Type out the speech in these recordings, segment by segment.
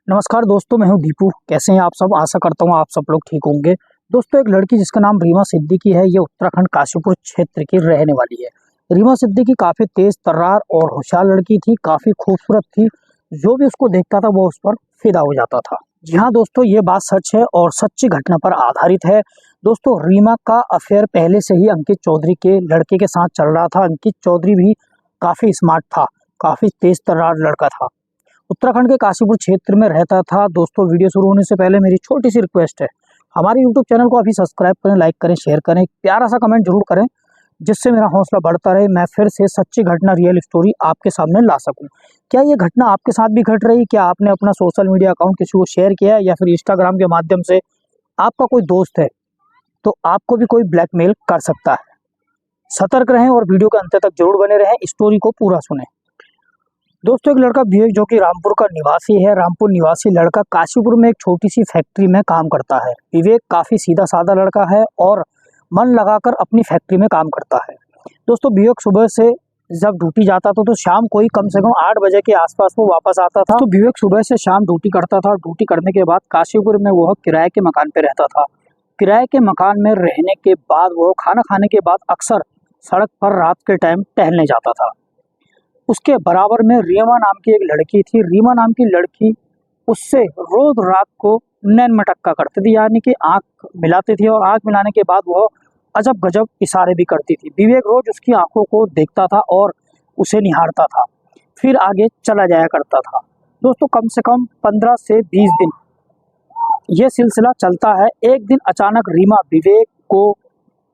नमस्कार दोस्तों, मैं हूं दीपू। कैसे हैं आप सब? आशा करता हूं आप सब लोग ठीक होंगे। दोस्तों, एक लड़की जिसका नाम रीमा सिद्दीकी है, ये उत्तराखंड काशीपुर क्षेत्र की रहने वाली है। रीमा सिद्दीकी काफ़ी तेज तर्रार और होशियार लड़की थी, काफ़ी खूबसूरत थी। जो भी उसको देखता था वो उस पर फिदा हो जाता था। जी हाँ दोस्तों, ये बात सच है और सच्ची घटना पर आधारित है। दोस्तों, रीमा का अफेयर पहले से ही अंकित चौधरी के लड़के के साथ चल रहा था। अंकित चौधरी भी काफ़ी स्मार्ट था, काफ़ी तेज तर्रार लड़का था, उत्तराखंड के काशीपुर क्षेत्र में रहता था। दोस्तों, वीडियो शुरू होने से पहले मेरी छोटी सी रिक्वेस्ट है, हमारे यूट्यूब चैनल को अभी सब्सक्राइब करें, लाइक करें, शेयर करें, प्यारा सा कमेंट जरूर करें, जिससे मेरा हौसला बढ़ता रहे, मैं फिर से सच्ची घटना, रियल स्टोरी आपके सामने ला सकूं। क्या ये घटना आपके साथ भी घट रही? क्या आपने अपना सोशल मीडिया अकाउंट किसी को शेयर किया है या फिर इंस्टाग्राम के माध्यम से आपका कोई दोस्त है तो आपको भी कोई ब्लैकमेल कर सकता है? सतर्क रहें और वीडियो के अंत तक जरूर बने रहें, स्टोरी को पूरा सुने। दोस्तों, एक लड़का विवेक, जो कि रामपुर का निवासी है, रामपुर निवासी लड़का काशीपुर में एक छोटी सी फैक्ट्री में काम करता है। विवेक काफ़ी सीधा साधा लड़का है और मन लगाकर अपनी फैक्ट्री में काम करता है। दोस्तों, विवेक सुबह से जब ड्यूटी जाता था तो शाम कोई कम से कम 8 बजे के आसपास वो वापस आता था। तो विवेक सुबह से शाम ड्यूटी करता था। ड्यूटी करने के बाद काशीपुर में वह किराए के मकान पे रहता था। किराए के मकान में रहने के बाद वो खाना खाने के बाद अक्सर सड़क पर रात के टाइम टहलने जाता था। उसके बराबर में रीमा नाम की एक लड़की थी। रीमा नाम की लड़की उससे रोज रात को नैन मटक्का करती थी, यानी कि आंख मिलाती थी और आंख मिलाने के बाद वह अजब गजब इशारे भी करती थी। विवेक रोज उसकी आंखों को देखता था और उसे निहारता था, फिर आगे चला जाया करता था। दोस्तों, कम से कम 15 से 20 दिन ये सिलसिला चलता है। एक दिन अचानक रीमा विवेक को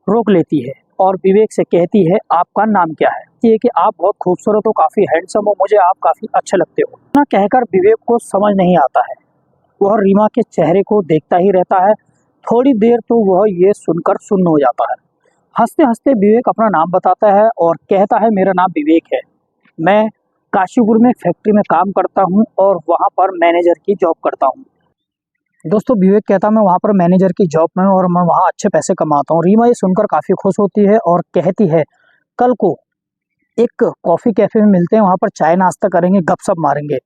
रोक लेती है और विवेक से कहती है, आपका नाम क्या है? ये कि आप बहुत खूबसूरत हो, काफ़ी हैंडसम हो, मुझे आप काफ़ी अच्छे लगते हो। ना कहकर विवेक को समझ नहीं आता है। वह रीमा के चेहरे को देखता ही रहता है। थोड़ी देर तो वह ये सुनकर सुन्न हो जाता है। हंसते हंसते विवेक अपना नाम बताता है और कहता है, मेरा नाम विवेक है, मैं काशीपुर में फैक्ट्री में काम करता हूँ और वहाँ पर मैनेजर की जॉब करता हूँ। दोस्तों, विवेक कहता है, मैं वहाँ पर मैनेजर की जॉब में हूँ और मैं वहाँ अच्छे पैसे कमाता हूँ। रीमा ये सुनकर काफ़ी खुश होती है और कहती है, कल को एक कॉफ़ी कैफ़े में मिलते हैं, वहाँ पर चाय नाश्ता करेंगे, गपशप मारेंगे।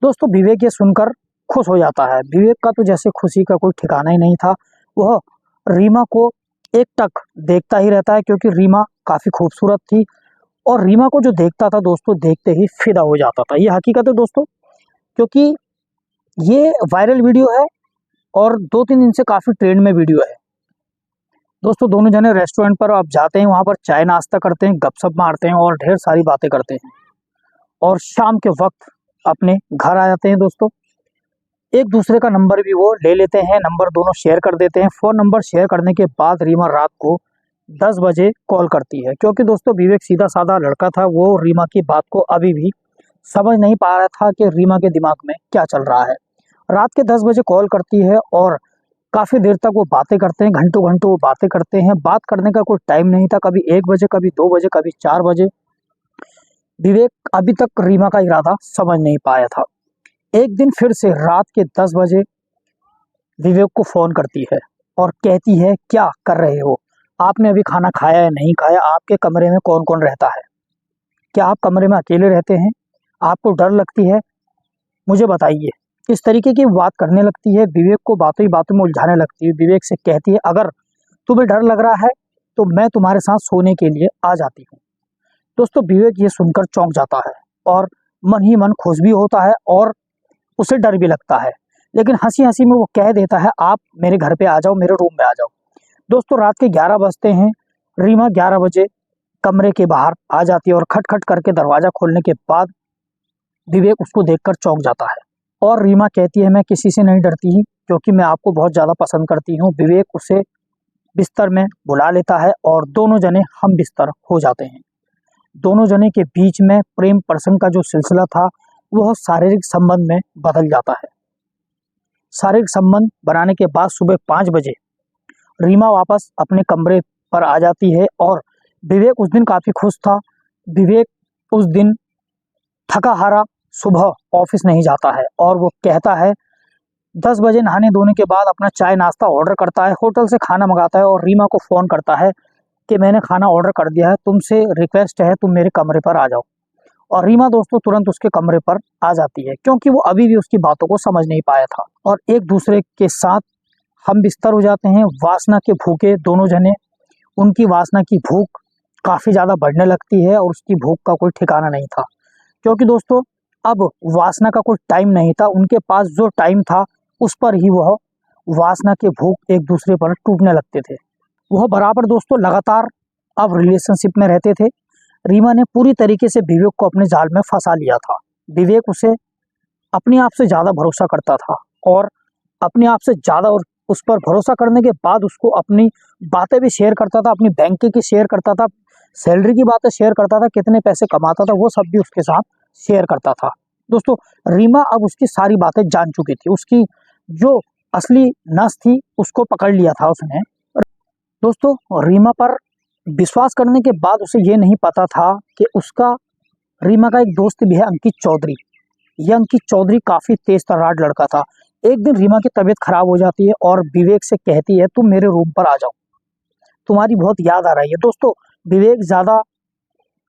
दोस्तों, विवेक ये सुनकर खुश हो जाता है। विवेक का तो जैसे खुशी का कोई ठिकाना ही नहीं था। वह रीमा को एकटक देखता ही रहता है, क्योंकि रीमा काफ़ी खूबसूरत थी और रीमा को जो देखता था दोस्तों, देखते ही फिदा हो जाता था। ये हकीकत है दोस्तों, क्योंकि ये वायरल वीडियो है और 2-3 दिन से काफ़ी ट्रेंड में वीडियो है। दोस्तों, दोनों जने रेस्टोरेंट पर आप जाते हैं, वहाँ पर चाय नाश्ता करते हैं, गपशप मारते हैं और ढेर सारी बातें करते हैं और शाम के वक्त अपने घर आ जाते हैं। दोस्तों, एक दूसरे का नंबर भी वो ले लेते हैं, नंबर दोनों शेयर कर देते हैं। फ़ोन नंबर शेयर करने के बाद रीमा रात को 10 बजे कॉल करती है, क्योंकि दोस्तों विवेक सीधा साधा लड़का था। वो रीमा की बात को अभी भी समझ नहीं पा रहा था कि रीमा के दिमाग में क्या चल रहा है। रात के 10 बजे कॉल करती है और काफ़ी देर तक वो बातें करते हैं, घंटों घंटों वो बातें करते हैं। बात करने का कोई टाइम नहीं था, कभी 1 बजे, कभी 2 बजे, कभी 4 बजे। विवेक अभी तक रीमा का इरादा समझ नहीं पाया था। एक दिन फिर से रात के 10 बजे विवेक को फ़ोन करती है और कहती है, क्या कर रहे हो? आपने अभी खाना खाया या नहीं खाया? आपके कमरे में कौन कौन रहता है? क्या आप कमरे में अकेले रहते हैं? आपको डर लगती है? मुझे बताइए। इस तरीके की बात करने लगती है, विवेक को बातों ही बातों में उलझाने लगती है। विवेक से कहती है, अगर तुम्हें डर लग रहा है तो मैं तुम्हारे साथ सोने के लिए आ जाती हूँ। दोस्तों, विवेक ये सुनकर चौंक जाता है और मन ही मन खुश भी होता है और उसे डर भी लगता है, लेकिन हंसी हंसी में वो कह देता है, आप मेरे घर पे आ जाओ, मेरे रूम में आ जाओ। दोस्तों, रात के 11 बजते हैं। रीमा 11 बजे कमरे के बाहर आ जाती है और खटखट करके दरवाज़ा खोलने के बाद विवेक उसको देखकर चौंक जाता है और रीमा कहती है, मैं किसी से नहीं डरती ही, क्योंकि मैं आपको बहुत ज़्यादा पसंद करती हूँ। विवेक उसे बिस्तर में बुला लेता है और दोनों जने हम बिस्तर हो जाते हैं। दोनों जने के बीच में प्रेम प्रसंग का जो सिलसिला था वह शारीरिक संबंध में बदल जाता है। शारीरिक संबंध बनाने के बाद सुबह 5 बजे रीमा वापस अपने कमरे पर आ जाती है और विवेक उस दिन काफ़ी खुश था। विवेक उस दिन थका हारा सुबह ऑफिस नहीं जाता है और वो कहता है, 10 बजे नहाने धोने के बाद अपना चाय नाश्ता ऑर्डर करता है, होटल से खाना मंगाता है और रीमा को फ़ोन करता है कि मैंने खाना ऑर्डर कर दिया है, तुमसे रिक्वेस्ट है तुम मेरे कमरे पर आ जाओ। और रीमा दोस्तों तुरंत उसके कमरे पर आ जाती है, क्योंकि वो अभी भी उसकी बातों को समझ नहीं पाया था। और एक दूसरे के साथ हम बिस्तर हो जाते हैं। वासना के भूखे दोनों जने, उनकी वासना की भूख काफ़ी ज़्यादा बढ़ने लगती है और उसकी भूख का कोई ठिकाना नहीं था, क्योंकि दोस्तों अब वासना का कोई टाइम नहीं था। उनके पास जो टाइम था उस पर ही वह वासना के भूख एक दूसरे पर टूटने लगते थे। वह बराबर दोस्तों लगातार अब रिलेशनशिप में रहते थे। रीमा ने पूरी तरीके से विवेक को अपने जाल में फंसा लिया था। विवेक उसे अपने आप से ज़्यादा भरोसा करता था और अपने आप से ज़्यादा, और उस पर भरोसा करने के बाद उसको अपनी बातें भी शेयर करता था, अपनी बैंक की शेयर करता था, सैलरी की बातें शेयर करता था, कितने पैसे कमाता था वो सब भी उसके साथ शेयर करता था। दोस्तों रीमा अब उसकी सारी बातें जान चुकी थी। उसकी जो असली नस थी उसको पकड़ लिया था उसने। दोस्तों रीमा पर विश्वास करने के बाद उसे ये नहीं पता था कि उसका रीमा का एक दोस्त भी है, अंकित चौधरी। यह अंकित चौधरी काफ़ी तेज तर्रार लड़का था। एक दिन रीमा की तबीयत खराब हो जाती है और विवेक से कहती है तुम मेरे रूम पर आ जाओ, तुम्हारी बहुत याद आ रही है। दोस्तों विवेक ज़्यादा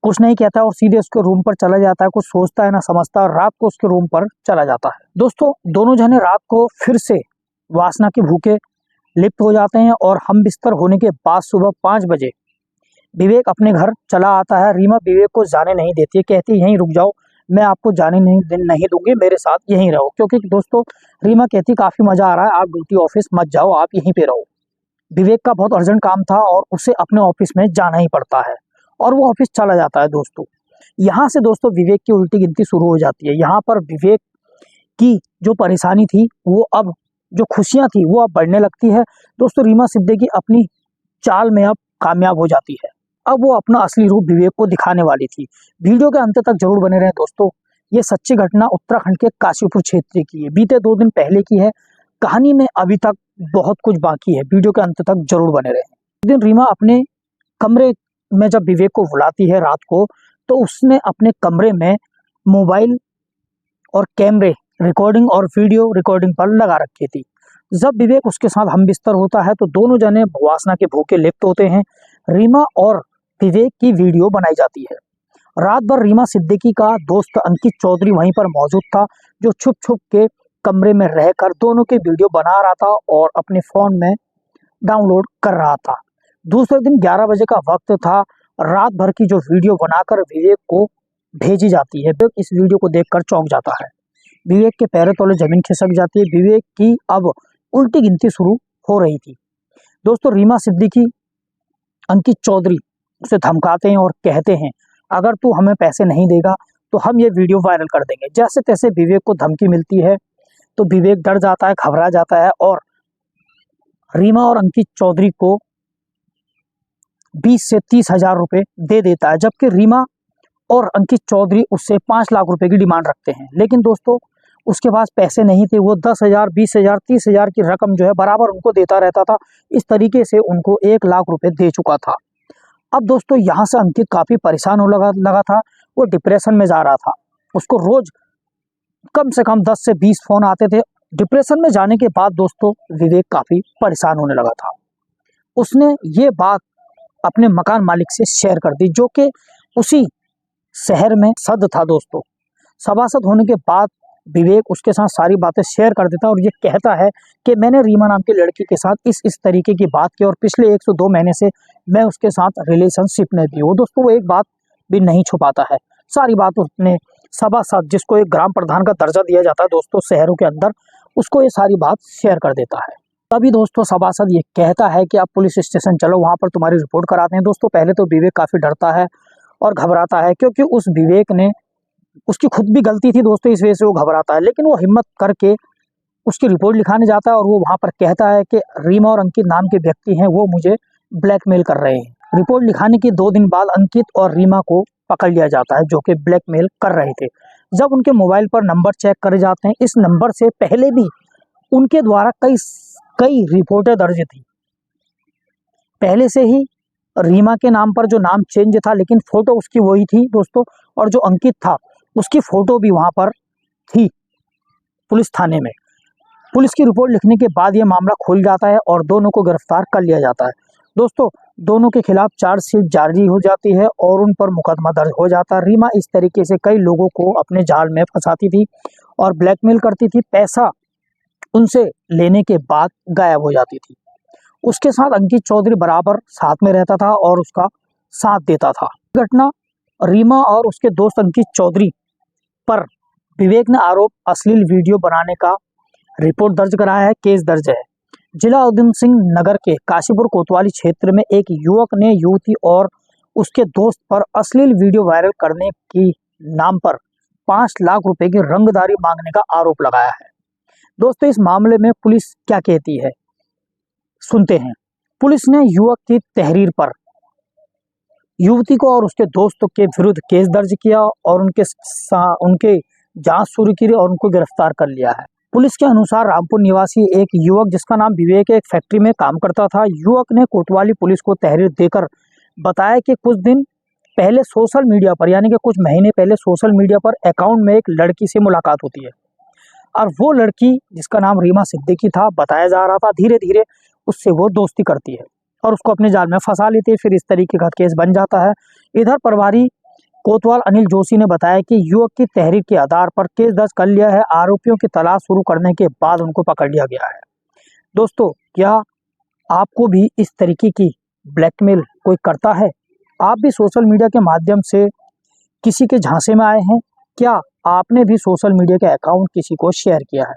कुछ नहीं कहता और सीधे उसके रूम पर चला जाता है। कुछ सोचता है ना समझता, और रात को उसके रूम पर चला जाता है। दोस्तों दोनों जने रात को फिर से वासना के भूखे लिप्त हो जाते हैं और हम बिस्तर होने के बाद सुबह 5 बजे विवेक अपने घर चला आता है। रीमा विवेक को जाने नहीं देती है, कहती है यहीं रुक जाओ, मैं आपको जाने नहीं दूंगी, मेरे साथ यहीं रहो। क्योंकि दोस्तों रीमा कहती काफ़ी मज़ा आ रहा है, आप ड्यूटी ऑफिस मत जाओ, आप यहीं पे रहो। विवेक का बहुत अर्जेंट काम था और उसे अपने ऑफिस में जाना ही पड़ता है और वो ऑफिस चला जाता है। दोस्तों यहाँ से दोस्तों विवेक की उल्टी गिनती शुरू हो जाती है। यहाँ पर विवेक की जो परेशानी थी वो अब, जो खुशियाँ थी वो अब बढ़ने लगती है। दोस्तों रीमा सिद्दीकी अपनी चाल में अब कामयाब हो जाती है। अब वो अपना असली रूप विवेक को दिखाने वाली थी। वीडियो के अंत तक जरूर बने रहें दोस्तों। ये सच्ची घटना उत्तराखंड के काशीपुर क्षेत्र की है, बीते 2 दिन पहले की है। कहानी में अभी तक बहुत कुछ बाकी है, वीडियो के अंत तक जरूर बने रहें। एक दिन रीमा अपने कमरे में जब विवेक को बुलाती है रात को, तो उसने अपने कमरे में मोबाइल और कैमरे रिकॉर्डिंग और वीडियो रिकॉर्डिंग पर लगा रखी थी। जब विवेक उसके साथ हम बिस्तर होता है तो दोनों जने वासना के भूखे लिप्त होते हैं। रीमा और विवेक की वीडियो बनाई जाती है। रात भर रीमा सिद्दीकी का दोस्त अंकित चौधरी वहीं पर मौजूद था, जो छुप छुप के कमरे में रहकर दोनों के वीडियो बना रहा था और अपने फ़ोन में डाउनलोड कर रहा था। दूसरे दिन 11 बजे का वक्त था। रात भर की जो वीडियो बनाकर विवेक को भेजी जाती है, विवेक इस वीडियो को देखकर चौंक जाता है। विवेक के पैरों तले जमीन खिसक जाती है। विवेक की अब उल्टी गिनती शुरू हो रही थी। दोस्तों रीमा सिद्दीकी अंकित चौधरी उसे धमकाते हैं और कहते हैं अगर तू हमें पैसे नहीं देगा तो हम ये वीडियो वायरल कर देंगे। जैसे तैसे विवेक को धमकी मिलती है तो विवेक डर जाता है, घबरा जाता है और रीमा और अंकित चौधरी को 20 से 30 हजार रुपये दे देता है, जबकि रीमा और अंकित चौधरी उससे 5 लाख रुपए की डिमांड रखते हैं। लेकिन दोस्तों उसके पास पैसे नहीं थे। वो 10,000, 20,000, 30,000 की रकम जो है बराबर उनको देता रहता था। इस तरीके से उनको 1 लाख रुपए दे चुका था। अब दोस्तों यहाँ से अंकित काफ़ी परेशान हो लगा था। वो डिप्रेशन में जा रहा था। उसको रोज कम से कम 10 से 20 फ़ोन आते थे। डिप्रेशन में जाने के बाद दोस्तों विवेक काफ़ी परेशान होने लगा था। उसने ये बात अपने मकान मालिक से शेयर कर दी, जो कि उसी शहर में सद था। दोस्तों सभासद होने के बाद विवेक उसके साथ सारी बातें शेयर कर देता और ये कहता है कि मैंने रीमा नाम की लड़की के साथ इस तरीके की बात की और पिछले 1 से 2 महीने से मैं उसके साथ रिलेशनशिप में भी हूँ। दोस्तों वो एक बात भी नहीं छुपाता है, सारी बात उसने सभासद, जिसको एक ग्राम प्रधान का दर्जा दिया जाता है दोस्तों शहरों के अंदर, उसको ये सारी बात शेयर कर देता है। तभी दोस्तों सभासद ये कहता है कि आप पुलिस स्टेशन चलो, वहाँ पर तुम्हारी रिपोर्ट कराते हैं। दोस्तों पहले तो विवेक काफ़ी डरता है और घबराता है, क्योंकि उस विवेक ने, उसकी खुद भी गलती थी दोस्तों, इस वजह से वो घबराता है। लेकिन वो हिम्मत करके उसकी रिपोर्ट लिखाने जाता है और वो वहाँ पर कहता है कि रीमा और अंकित नाम के व्यक्ति हैं, वो मुझे ब्लैकमेल कर रहे हैं। रिपोर्ट लिखाने के 2 दिन बाद अंकित और रीमा को पकड़ लिया जाता है, जो कि ब्लैकमेल कर रहे थे। जब उनके मोबाइल पर नंबर चेक करे जाते हैं, इस नंबर से पहले भी उनके द्वारा कई रिपोर्टें दर्ज थी। पहले से ही रीमा के नाम पर जो नाम चेंज था, लेकिन फ़ोटो उसकी वही थी दोस्तों, और जो अंकित था उसकी फ़ोटो भी वहाँ पर थी पुलिस थाने में। पुलिस की रिपोर्ट लिखने के बाद ये मामला खुल जाता है और दोनों को गिरफ्तार कर लिया जाता है। दोस्तों दोनों के खिलाफ चार्जशीट जारी हो जाती है और उन पर मुकदमा दर्ज हो जाता है। रीमा इस तरीके से कई लोगों को अपने जाल में फंसाती थी और ब्लैकमेल करती थी। पैसा उनसे लेने के बाद गायब हो जाती थी। उसके साथ अंकित चौधरी बराबर साथ में रहता था और उसका साथ देता था। घटना रीमा और उसके दोस्त अंकित चौधरी पर विवेक ने आरोप अश्लील वीडियो बनाने का रिपोर्ट दर्ज कराया है, केस दर्ज है। जिला उधम सिंह नगर के काशीपुर कोतवाली क्षेत्र में एक युवक ने युवती और उसके दोस्त पर अश्लील वीडियो वायरल करने की नाम पर 5 लाख रुपए की रंगदारी मांगने का आरोप लगाया है। दोस्तों इस मामले में पुलिस क्या कहती है सुनते हैं। पुलिस ने युवक की तहरीर पर युवती को और उसके दोस्तों के विरुद्ध केस दर्ज किया और उनके जांच शुरू की और उनको गिरफ्तार कर लिया है। पुलिस के अनुसार रामपुर निवासी एक युवक जिसका नाम विवेक एक फैक्ट्री में काम करता था। युवक ने कोतवाली पुलिस को तहरीर देकर बताया कि कुछ दिन पहले सोशल मीडिया पर यानी कि कुछ महीने पहले सोशल मीडिया पर अकाउंट में एक लड़की से मुलाकात होती है और वो लड़की जिसका नाम रीमा सिद्दीकी था, बताया जा रहा था धीरे धीरे उससे वो दोस्ती करती है और उसको अपने जाल में फंसा लेती है। फिर इस तरीके का केस बन जाता है। इधर प्रभारी कोतवाल अनिल जोशी ने बताया कि युवक की तहरीर के आधार पर केस दर्ज कर लिया है। आरोपियों की तलाश शुरू करने के बाद उनको पकड़ लिया गया है। दोस्तों क्या आपको भी इस तरीके की ब्लैकमेल कोई करता है? आप भी सोशल मीडिया के माध्यम से किसी के झांसे में आए हैं? क्या आपने भी सोशल मीडिया के अकाउंट किसी को शेयर किया है?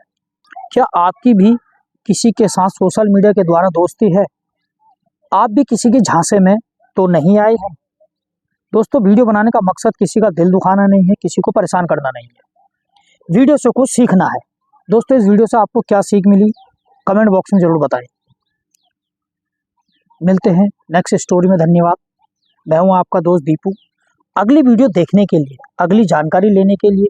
क्या आपकी भी किसी के साथ सोशल मीडिया के द्वारा दोस्ती है? आप भी किसी के झांसे में तो नहीं आए हैं? दोस्तों वीडियो बनाने का मकसद किसी का दिल दुखाना नहीं है, किसी को परेशान करना नहीं है। वीडियो से कुछ सीखना है। दोस्तों इस वीडियो से आपको क्या सीख मिली कमेंट बॉक्स में जरूर बताएं। मिलते हैं नेक्स्ट स्टोरी में। धन्यवाद। मैं हूं आपका दोस्त दीपू। अगली वीडियो देखने के लिए, अगली जानकारी लेने के लिए,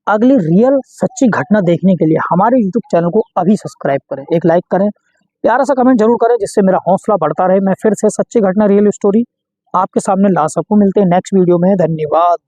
अगली रियल सच्ची घटना देखने के लिए हमारे यूट्यूब चैनल को अभी सब्सक्राइब करें, एक लाइक करें, प्यारा सा कमेंट जरूर करें जिससे मेरा हौसला बढ़ता रहे। मैं फिर से सच्ची घटना रियल स्टोरी आपके सामने ला सकूं। मिलते हैं नेक्स्ट वीडियो में। धन्यवाद।